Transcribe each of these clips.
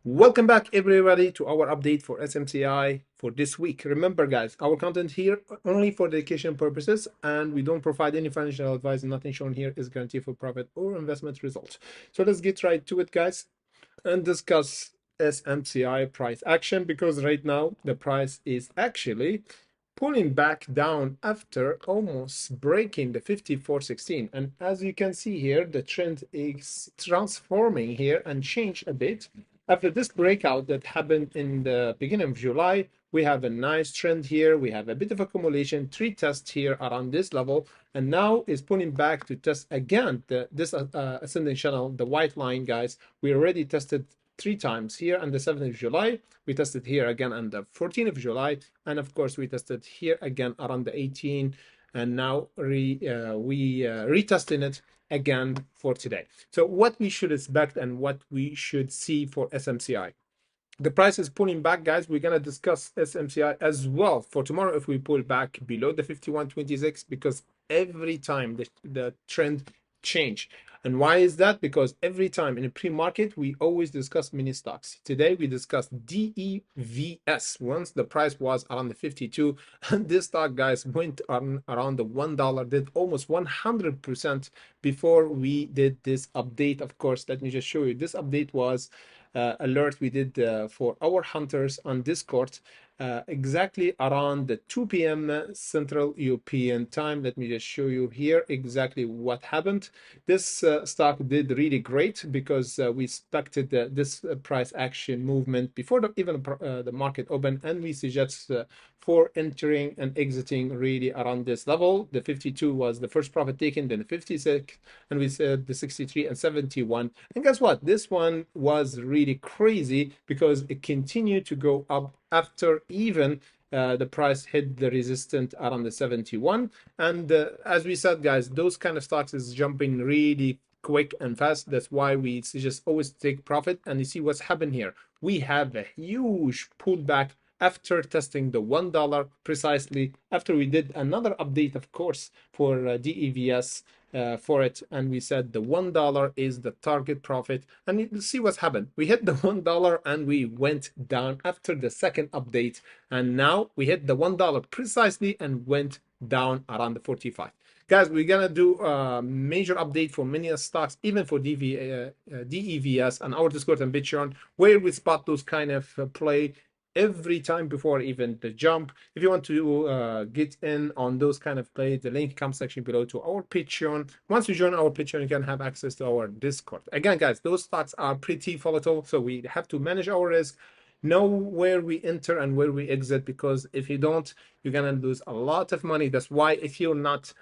Welcome back everybody to our update for SMCI for this week. Remember guys, our content here only for education purposes and we don't provide any financial advice. Nothing shown here is guaranteed for profit or investment results. So let's get right to it guys and discuss SMCI price action, because right now the price is actually pulling back down after almost breaking the 54.16, and as you can see here the trend is transforming here and changed a bit. After this breakout that happened in the beginning of July, we have a nice trend here. We have a bit of accumulation, three tests here around this level, and now is pulling back to test again this ascending channel, the white line guys. We already tested three times here on the 7th of July. We tested here again on the 14th of July, and of course we tested here again around the 18th, and now we retesting it again for today. So what we should expect and what we should see for SMCI. The price is pulling back guys. We're going to discuss SMCI as well for tomorrow if we pull back below the 51.26, because every time the trend change. And why is that? Because every time in a pre-market we always discuss mini stocks. Today we discussed DEVS once the price was around the 52, and this stock guys went on around the $1, did almost 100% before we did this update. Of course, let me just show you, this update was alert we did for our hunters on Discord exactly around the 2 p.m. Central European time. Let me just show you here exactly what happened. This stock did really great because we expected this price action movement before even the market opened, and we suggest for entering and exiting really around this level. The 52 was the first profit taken, then the 56, and we said the 63 and 71. And guess what? This one was really crazy because it continued to go up after even the price hit the resistance around the 71. And as we said guys, those kind of stocks is jumping really quick and fast. That's why we suggest always take profit. And you see what's happened here. We have a huge pullback after testing the $1 precisely, after we did another update of course for DEVS for it, and we said the $1 is the target profit. And you see what's happened. We hit the $1 and we went down after the second update, and now we hit the $1 precisely and went down around the 45. Guys, we're gonna do a major update for many stocks, even for DEVS and our Discord and Bitcoin, where we spot those kind of play every time before even the jump. If you want to get in on those kind of plays, the link comes section below to our Patreon. Once you join our Patreon, you can have access to our Discord. Again guys, those stocks are pretty volatile, so we have to manage our risk, know where we enter and where we exit, because if you don't, you're gonna lose a lot of money. That's why if you're not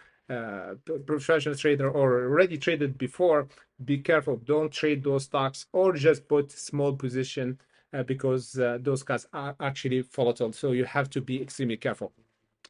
professional trader or already traded before, be careful. Don't trade those stocks or just put small position because those guys are actually volatile. So you have to be extremely careful.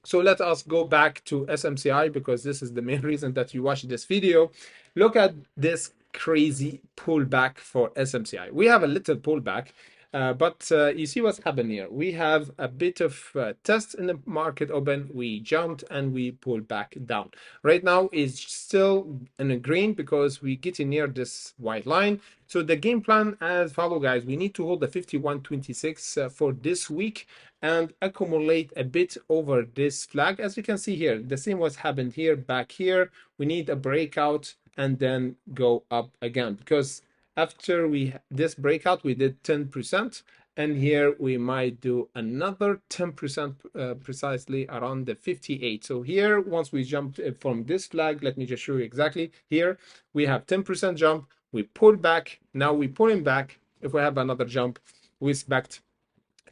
So let us go back to SMCI, because this is the main reason that you watch this video. Look at this crazy pullback for SMCI. We have a little pullback, but you see what's happened here. We have a bit of test in the market open. We jumped and we pulled back down. Right now is still in the green because we getting near this white line. So the game plan as follow guys. We need to hold the 51.26 for this week and accumulate a bit over this flag. As you can see here, the same what's happened here. Back here we need a breakout and then go up again, because after this breakout we did 10%, and here we might do another 10% precisely around the 58. So here once we jumped from this flag, let me just show you exactly. Here we have 10% jump, we pull back, now we pulling back. If we have another jump, we expect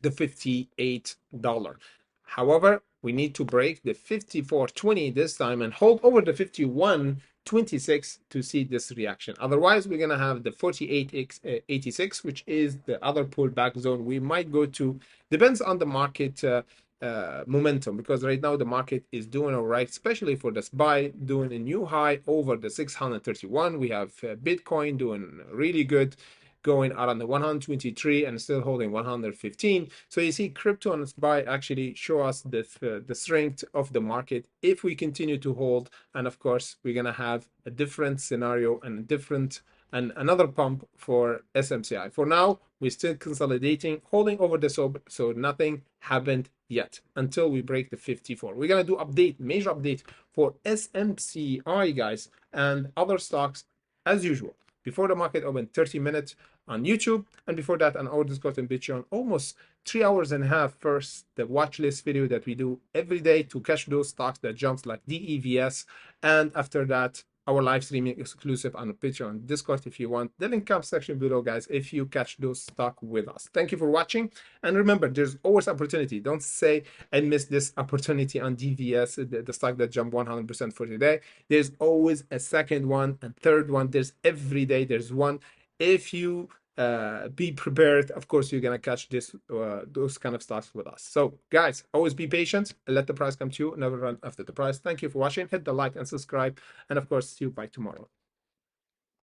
the $58. However, we need to break the 54.20 this time and hold over the 51.26 to see this reaction. Otherwise, we're gonna have the 48.86, which is the other pullback zone we might go to. Depends on the market momentum, because right now the market is doing all right, especially for the SPY, doing a new high over the 631. We have Bitcoin doing really good, going out on the 123 and still holding 115. So you see crypto and SPY actually show us the strength of the market if we continue to hold. And of course we're gonna have a different scenario and a different and another pump for SMCI. For now, we're still consolidating, holding over the sub, so nothing happened yet until we break the 54. We're gonna do major update for SMCI, guys, and other stocks as usual. Before the market opened, 30 minutes on YouTube, and before that on our Discord and Patreon, almost 3 hours and a half. First, the watch list video that we do every day to catch those stocks that jumps like DEVS, and after that, our live streaming exclusive on Patreon, Discord if you want. The link comes section below, guys, if you catch those stock with us. Thank you for watching, and remember, there's always opportunity. Don't say I missed this opportunity on DVS, the stock that jumped 100% for today. There's always a second one and third one. There's every day there's one. If you be prepared, of course you're gonna catch those kind of stocks with us. So guys, always be patient and let the price come to you. Never run after the price. Thank you for watching. Hit the like and subscribe, and of course see you by tomorrow.